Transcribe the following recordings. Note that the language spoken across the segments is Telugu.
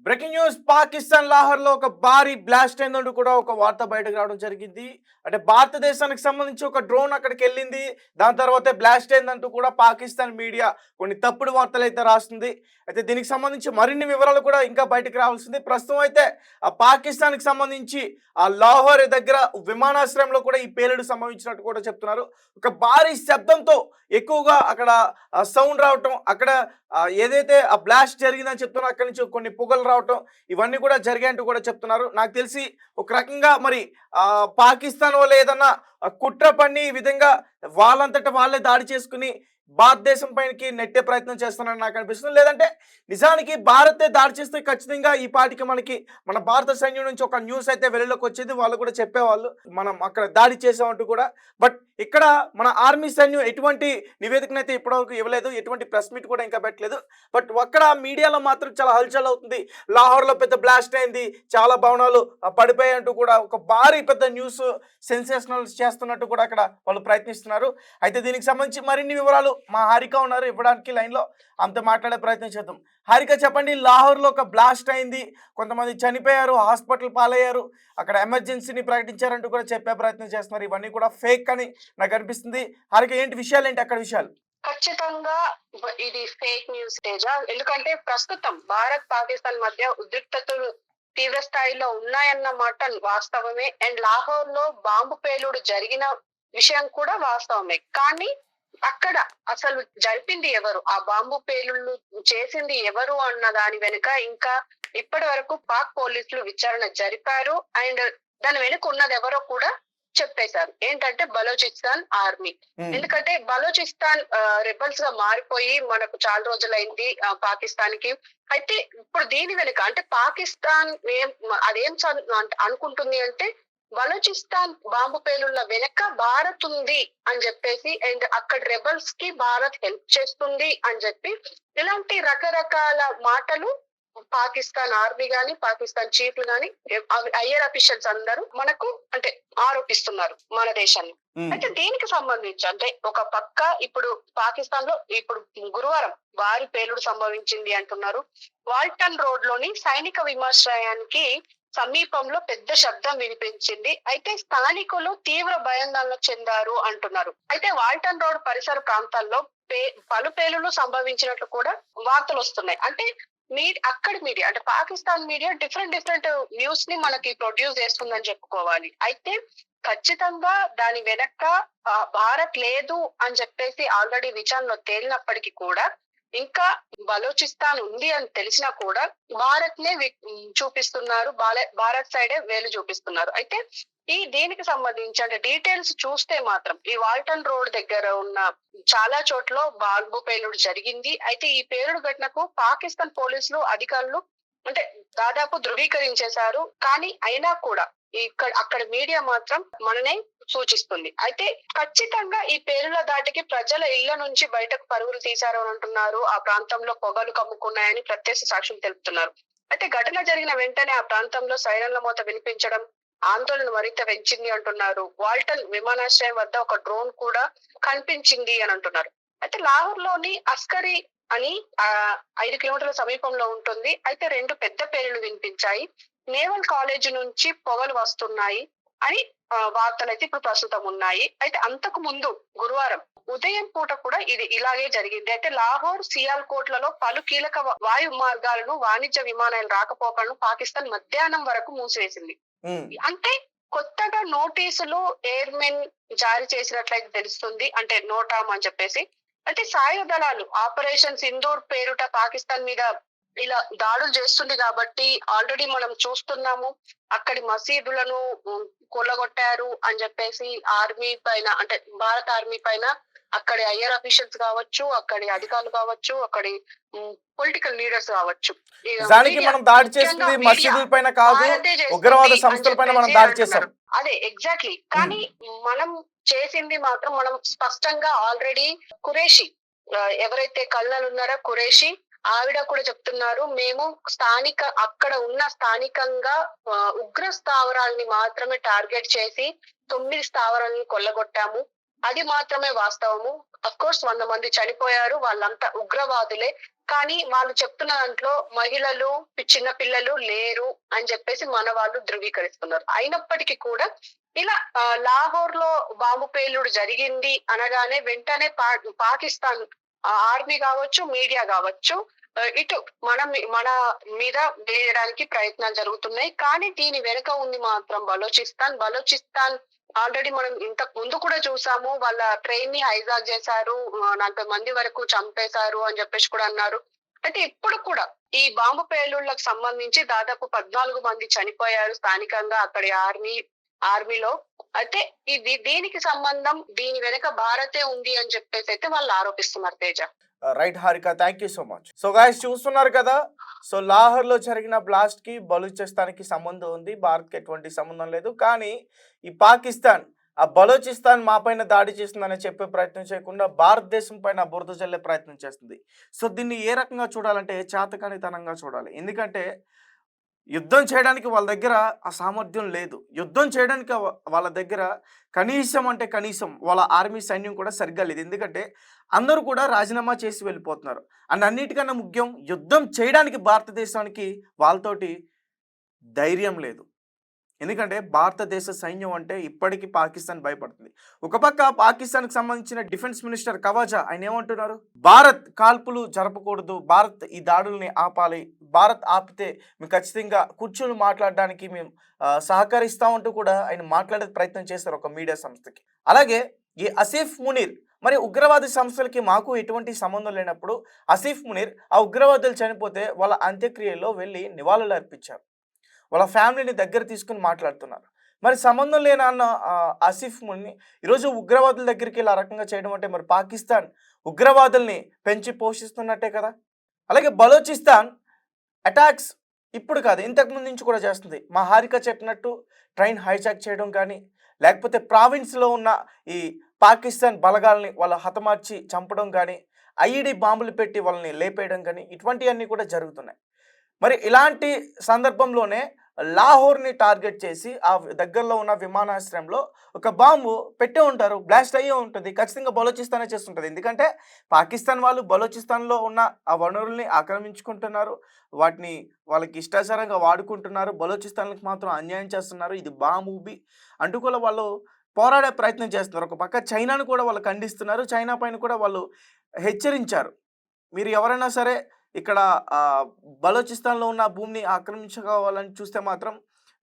బ్రేకింగ్ న్యూస్ పాకిస్తాన్ లాహోర్ లో ఒక భారీ బ్లాస్ట్ అయిందంటూ కూడా ఒక వార్త బయటకు రావడం జరిగింది. అంటే భారతదేశానికి సంబంధించి ఒక డ్రోన్ అక్కడికి వెళ్ళింది, దాని తర్వాత బ్లాస్ట్ అయిందంటూ కూడా పాకిస్తాన్ మీడియా కొన్ని తప్పుడు వార్తలు అయితే రాస్తుంది. అయితే దీనికి సంబంధించి మరిన్ని వివరాలు కూడా ఇంకా బయటకు రావాల్సింది. ప్రస్తుతం అయితే ఆ పాకిస్తాన్కి సంబంధించి ఆ లాహోర్ దగ్గర విమానాశ్రయంలో కూడా ఈ పేలుడు సంభవించినట్టు కూడా చెప్తున్నారు. ఒక భారీ శబ్దంతో ఎక్కువగా అక్కడ సౌండ్ రావటం, అక్కడ ఏదైతే ఆ బ్లాస్ట్ జరిగిందని చెప్తున్నారో అక్కడి నుంచి కొన్ని పొగలు రావటం, ఇవన్నీ కూడా జరిగాయంటూ కూడా చెప్తున్నారు. నాకు తెలిసి ఒక రకంగా మరి పాకిస్తాన్ వాళ్ళు ఏదన్నా కుట్ర పన్ని ఈ విధంగా వాళ్ళంతట వాళ్ళే దాడి చేసుకుని భారతదేశం పైనకి నెట్టే ప్రయత్నం చేస్తున్నారని నాకు అనిపిస్తుంది. లేదంటే నిజానికి భారతే దాడి చేస్తే ఖచ్చితంగా ఈ పాటికి మనకి మన భారత సైన్యం నుంచి ఒక న్యూస్ అయితే వెలుగులోకి వచ్చేది, వాళ్ళు కూడా చెప్పేవాళ్ళు మనం అక్కడ దాడి చేసామంటూ కూడా. బట్ ఇక్కడ మన ఆర్మీ సైన్యం ఎటువంటి నివేదికనైతే ఇప్పటివరకు ఇవ్వలేదు, ఎటువంటి ప్రెస్ మీట్ కూడా ఇంకా పెట్టలేదు. బట్ అక్కడ మీడియాలో మాత్రం చాలా హల్చల్ అవుతుంది. లాహోర్లో పెద్ద బ్లాస్ట్ అయింది, చాలా భవనాలు పడిపోయాయంటూ కూడా ఒక భారీ పెద్ద న్యూస్ సెన్సేషనల్ చేస్తున్నట్టు కూడా అక్కడ వాళ్ళు ప్రయత్నిస్తున్నారు. అయితే దీనికి సంబంధించి మరిన్ని వివరాలు మా హారిక ఉన్నారు ఇవ్వడానికి లైన్లో, అంత మాట్లాడే ప్రయత్నం చేద్దాం. హారిక, చెప్పండి. లాహోర్లో ఒక బ్లాస్ట్ అయింది, కొంతమంది చనిపోయారు, హాస్పిటల్ పాలయ్యారు, అక్కడ ఎమర్జెన్సీని ప్రకటించారంటూ కూడా చెప్పే ప్రయత్నం చేస్తున్నారు. ఇవన్నీ కూడా ఫేక్ అని నాకు అనిపిస్తుంది. హారిక, ఏంటి విషయాలు, ఏంటి అక్కడ విషయాలు? ఖచ్చితంగా ఇది ఫేక్ న్యూస్ తేజ. ఎందుకంటే ప్రస్తుతం భారత్ పాకిస్తాన్ మధ్య ఉద్రిక్తతలు తీవ్ర స్థాయిలో ఉన్నాయన్న మాట వాస్తవమే. అండ్ లాహోర్ లో బాంబు పేలుడు జరిగిన విషయం కూడా వాస్తవమే. కానీ అక్కడ అసలు జరిపింది ఎవరు, ఆ బాంబు పేలుళ్ళు చేసింది ఎవరు అన్న దాని వెనుక ఇంకా ఇప్పటి వరకు పాక్ పోలీసులు విచారణ జరిపారు. అండ్ దాని వెనుక ఉన్నది ఎవరో కూడా చెప్పేశారు. ఏంటంటే బలోచిస్తాన్ ఆర్మీ. ఎందుకంటే బలోచిస్తాన్ రెబల్స్ గా మారిపోయి మనకు చాలా రోజులైంది పాకిస్తాన్ కి. అయితే ఇప్పుడు దీని వెనుక అంటే పాకిస్తాన్ అదేం అనుకుంటుంది అంటే బలోచిస్తాన్ బాంబు పేలుళ్ల వెనక భారత్ ఉంది అని చెప్పేసి, అండ్ అక్కడ రెబల్స్ కి భారత్ హెల్ప్ చేస్తుంది అని చెప్పి ఇలాంటి రకరకాల మాటలు పాకిస్తాన్ ఆర్మీ గాని పాకిస్తాన్ చీఫ్లు గాని ఐఆర్ అఫీషియల్స్ అందరూ మనకు అంటే ఆరోపిస్తున్నారు మన దేశాన్ని. అయితే దీనికి సంబంధించి అంటే ఒక పక్క ఇప్పుడు పాకిస్తాన్ లో ఇప్పుడు గురువారం భారీ పేలుడు సంభవించింది అంటున్నారు. వాల్టన్ రోడ్ లోని సైనిక విమానాశ్రయానికి సమీపంలో పెద్ద శబ్దం వినిపించింది. అయితే స్థానికులు తీవ్ర భయాందోళన చెందారు అంటున్నారు. అయితే వాల్టన్ రోడ్ పరిసర ప్రాంతాల్లో పలు పేలులు సంభవించినట్లు కూడా వార్తలు వస్తున్నాయి. అంటే అక్కడి మీడియా అంటే పాకిస్తాన్ మీడియా డిఫరెంట్ న్యూస్ ని మనకి ప్రొడ్యూస్ చేస్తుందని చెప్పుకోవాలి. అయితే ఖచ్చితంగా దాని వెనక భారత్ లేదు అని చెప్పేసి ఆల్రెడీ విచారణలో తేలినప్పటికీ కూడా ఇంకా బలోచిస్తాన్ ఉంది అని తెలిసినా కూడా భారత్ నే చూపిస్తున్నారు, భారత్ సైడే వేలు చూపిస్తున్నారు. అయితే దీనికి సంబంధించి అంటే డీటెయిల్స్ చూస్తే మాత్రం ఈ వాల్టన్ రోడ్ దగ్గర ఉన్న చాలా చోట్ల బాంబు పేలుడు జరిగింది. అయితే ఈ పేలుడు ఘటనకు పాకిస్తాన్ పోలీసులు అధికారులు అంటే దాదాపు ధృవీకరించేశారు. కానీ అయినా కూడా అక్కడ మీడియా మాత్రం మననే సూచిస్తుంది. అయితే ఖచ్చితంగా ఈ పేలుల దాటికి ప్రజల ఇళ్ల నుంచి బయటకు పరుగులు తీశారు అని అంటున్నారు. ఆ ప్రాంతంలో పొగలు కమ్ముకున్నాయని ప్రత్యక్ష సాక్షులు తెలుపుతున్నారు. అయితే ఘటన జరిగిన వెంటనే ఆ ప్రాంతంలో సైరన్ల మోత వినిపించడం ఆందోళన మరింత పెంచింది అంటున్నారు. వాల్టన్ విమానాశ్రయం వద్ద ఒక డ్రోన్ కూడా కనిపించింది అని అంటున్నారు. అయితే లాహోర్ లోని అస్కరీ అని 5 కిలోమీటర్ల సమీపంలో ఉంటుంది. అయితే 2 పెద్ద పేలులు వినిపించాయి. నేవల్ కాలేజ్ నుంచి పొగలు వస్తున్నాయి అని వార్తలు అయితే ఇప్పుడు ప్రస్తుతం ఉన్నాయి. అయితే అంతకు ముందు గురువారం ఉదయం పూట కూడా ఇది ఇలాగే జరిగింది. అయితే లాహోర్ సియాల్కోట్లలో పలు కీలక వాయు మార్గాలను వాణిజ్య విమానాలు రాకపోకలను పాకిస్తాన్ మధ్యాహ్నం వరకు మూసివేసింది. అంటే కొత్తగా నోటీసులు ఎయిర్మెన్ జారీ చేసినట్లయితే తెలుస్తుంది, అంటే నోటామ్ అని చెప్పేసి. అంటే సాయుధ దళాలు ఆపరేషన్ సింధూర్ పేరుట పాకిస్తాన్ మీద ఇలా దాడులు చేస్తుంది కాబట్టి ఆల్రెడీ మనం చూస్తున్నాము. అక్కడి మసీదులను కొల్లగొట్టారు అని చెప్పేసి ఆర్మీ పైన అంటే భారత ఆర్మీ పైన అక్కడి ఐఆర్ అఫీషియల్స్ కావచ్చు, అక్కడి అధికారులు కావచ్చు, అక్కడి పొలిటికల్ లీడర్స్ కావచ్చు, మనం దాడి చేస్తుంది మసీదుల పైన కాదు, ఉగ్రవాద సంస్థల పైన మనం దాడి చేశాం. అదే ఎగ్జాక్ట్లీ. కానీ మనం చేసింది మాత్రం మనం స్పష్టంగా ఆల్రెడీ కురేషి ఎవరైతే కల్నల్ ఉన్నారో కురేషి ఆవిడ కూడా చెప్తున్నారు, మేము అక్కడ ఉన్న స్థానికంగా ఉగ్ర స్థావరాలని మాత్రమే టార్గెట్ చేసి 9 స్థావరాలను కొల్లగొట్టాము, అది మాత్రమే వాస్తవము. అఫ్ కోర్స్ 100 మంది చనిపోయారు, వాళ్ళంతా ఉగ్రవాదులే. కానీ వాళ్ళు చెప్తున్న దాంట్లో మహిళలు, చిన్న పిల్లలు లేరు అని చెప్పేసి మన వాళ్ళు ధృవీకరిస్తున్నారు. అయినప్పటికీ కూడా ఇలా లాహోర్ లో బాంబు పేలుడు జరిగింది అనగానే వెంటనే పాకిస్తాన్ ఆర్మీ కావచ్చు, మీడియా కావచ్చు, ఇటు మన మీద వేయడానికి ప్రయత్నాలు జరుగుతున్నాయి. కానీ దీని వెనుక ఉంది మాత్రం బలోచిస్తాన్ ఆల్రెడీ మనం ఇంతకు ముందు కూడా చూసాము. వాళ్ళ ట్రైన్ ని హైజాక్ చేశారు, 40 మంది వరకు చంపేశారు అని చెప్పేసి కూడా అన్నారు. అయితే ఇప్పుడు కూడా ఈ బాంబు పేలుళ్లకు సంబంధించి దాదాపు 14 మంది చనిపోయారు స్థానికంగా అక్కడి ఆర్మీలో. అయితే దీనికి సంబంధం దీని వెనక భారతే ఉంది అని చెప్పేసి అయితే వాళ్ళు ఆరోపిస్తున్నారు Teja. Right Harika, thank you so much. So guys చూస్తున్నారు కదా, సో లాహోర్లో జరిగిన బ్లాస్ట్ కి బలూచిస్తాన్కి సంబంధం ఉంది, భారత్కి ఎటువంటి సంబంధం లేదు. కానీ ఈ పాకిస్తాన్ ఆ బలూచిస్తాన్ మా పైన దాడి చేస్తుందని చెప్పే ప్రయత్నం చేయకుండా భారతదేశం పైన బురద జల్లే ప్రయత్నం చేస్తుంది. సో దీన్ని ఏ రకంగా చూడాలంటే చేతకానితనంగా చూడాలి. ఎందుకంటే యుద్ధం చేయడానికి వాళ్ళ దగ్గర ఆ సామర్థ్యం లేదు. యుద్ధం చేయడానికి వాళ్ళ దగ్గర కనీసం అంటే కనీసం వాళ్ళ ఆర్మీ సైన్యం కూడా సరిగ్గా లేదు. ఎందుకంటే అందరూ కూడా రాజీనామా చేసి వెళ్ళిపోతున్నారు. అండ్ అన్నిటికన్నా ముఖ్యం, యుద్ధం చేయడానికి భారతదేశానికి వాళ్ళతోటి ధైర్యం లేదు. ఎందుకంటే భారతదేశ సైన్యం అంటే ఇప్పటికీ పాకిస్తాన్ భయపడుతుంది. ఒక పక్క పాకిస్తాన్కి సంబంధించిన డిఫెన్స్ మినిస్టర్ కవాజా ఆయన ఏమంటున్నారు, భారత్ కాల్పులు జరపకూడదు, భారత్ ఈ దాడుల్ని ఆపాలి, భారత్ ఆపితే మేము ఖచ్చితంగా కూర్చొని మాట్లాడడానికి మేము సహకరిస్తామంటూ కూడా ఆయన మాట్లాడే ప్రయత్నం చేస్తారు ఒక మీడియా సంస్థకి. అలాగే ఈ ఆసిఫ్ మునీర్, మరి ఉగ్రవాది సంస్థలకి మాకు ఎటువంటి సంబంధం లేనప్పుడు ఆసిఫ్ మునీర్ ఆ ఉగ్రవాదులు చనిపోతే వాళ్ళ అంత్యక్రియల్లో వెళ్ళి నివాళులు అర్పించారు, వాళ్ళ ఫ్యామిలీని దగ్గర తీసుకుని మాట్లాడుతున్నారు. మరి సంబంధం లేని అన్న ఆసిఫ్ ముని ఈరోజు ఉగ్రవాదుల దగ్గరికి ఇలా రకంగా చేయడం అంటే మరి పాకిస్తాన్ ఉగ్రవాదుల్ని పెంచి పోషిస్తున్నట్టే కదా. అలాగే బలోచిస్తాన్ అటాక్స్ ఇప్పుడు కాదు, ఇంతకుముందు నుంచి కూడా చేస్తుంది. మా హారిక చెప్పినట్టు ట్రైన్ హైజాక్ చేయడం కానీ, లేకపోతే ప్రావిన్స్లో ఉన్న ఈ పాకిస్తాన్ బలగాల్ని వాళ్ళ హతమార్చి చంపడం కానీ, ఐఈడి బాంబులు పెట్టి వాళ్ళని లేపేయడం కానీ, ఇటువంటివన్నీ కూడా జరుగుతున్నాయి. మరి ఇలాంటి సందర్భంలోనే లాహోర్ని టార్గెట్ చేసి ఆ దగ్గరలో ఉన్న విమానాశ్రయంలో ఒక బాంబు పెట్టే ఉంటారు, బ్లాస్ట్ అయ్యే ఉంటుంది. ఖచ్చితంగా బలోచిస్తానే చేస్తుంటుంది. ఎందుకంటే పాకిస్తాన్ వాళ్ళు బలోచిస్తాన్లో ఉన్న ఆ వనరుల్ని ఆక్రమించుకుంటున్నారు, వాటిని వాళ్ళకి ఇష్టాచారంగా వాడుకుంటున్నారు, బలోచిస్తాన్కి మాత్రం అన్యాయం చేస్తున్నారు. ఇది బాంబు అంటూ కూడా వాళ్ళు పోరాడే ప్రయత్నం చేస్తున్నారు. ఒక పక్క చైనాను కూడా వాళ్ళు ఖండిస్తున్నారు, చైనా పైన కూడా వాళ్ళు హెచ్చరించారు, మీరు ఎవరైనా సరే ఇక్కడ బలోచిస్తాన్లో ఉన్న భూమిని ఆక్రమించుకోవాలని చూస్తే మాత్రం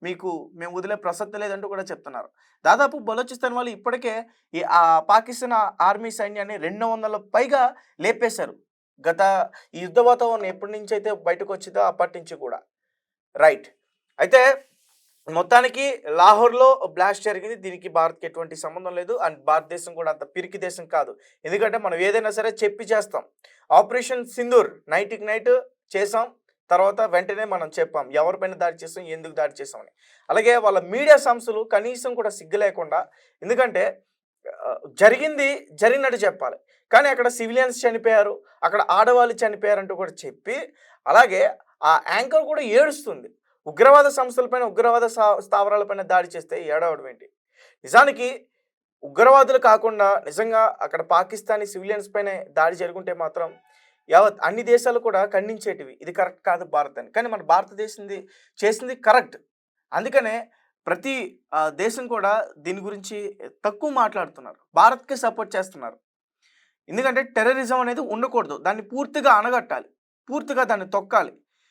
మీకు మేము వదిలే ప్రసక్తి లేదంటూ కూడా చెప్తున్నారు. దాదాపు బలోచిస్తాన్ వాళ్ళు ఇప్పటికే ఈ పాకిస్తాన్ ఆర్మీ సైన్యాన్ని 200 పైగా లేపేశారు. గత ఈ యుద్ధ వాతావరణం ఎప్పటి నుంచి అయితే బయటకు వచ్చిందో అప్పటి నుంచి కూడా. రైట్, అయితే మొత్తానికి లాహోర్లో బ్లాస్ట్ జరిగింది, దీనికి భారత్కి ఎటువంటి సంబంధం లేదు. అండ్ భారతదేశం కూడా అంత పిరికి దేశం కాదు. ఎందుకంటే మనం ఏదైనా సరే చెప్పి చేస్తాం. ఆపరేషన్ సింధూర్ నైట్కి నైట్ చేసాం, తర్వాత వెంటనే మనం చెప్పాం ఎవరిపైన దాడి చేసాం, ఎందుకు దాడి చేసామని. అలాగే వాళ్ళ మీడియా సంస్థలు కనీసం కూడా సిగ్గు లేకుండా, ఎందుకంటే జరిగినట్టు చెప్పాలి, కానీ అక్కడ సివిలియన్స్ చనిపోయారు, అక్కడ ఆడవాళ్ళు చనిపోయారంటూ కూడా చెప్పి, అలాగే ఆ యాంకర్ కూడా ఏడుస్తుంది. ఉగ్రవాద సంస్థలపైన, ఉగ్రవాద స్థావరాలపైన దాడి చేస్తే ఏడవడం ఏంటి? నిజానికి ఉగ్రవాదులు కాకుండా నిజంగా అక్కడ పాకిస్తానీ సివిలియన్స్ పైన దాడి జరుగుంటే మాత్రం యావత్ అన్ని దేశాలు కూడా ఖండించేటివి, ఇది కరెక్ట్ కాదు భారత్ అని. కానీ మన భారతదేశం చేసింది కరెక్ట్. అందుకనే ప్రతి దేశం కూడా దీని గురించి తక్కువ మాట్లాడుతున్నారు, భారత్కి సపోర్ట్ చేస్తున్నారు. ఎందుకంటే టెర్రరిజం అనేది ఉండకూడదు, దాన్ని పూర్తిగా అణగట్టాలి, పూర్తిగా దాన్ని తొక్కాలి.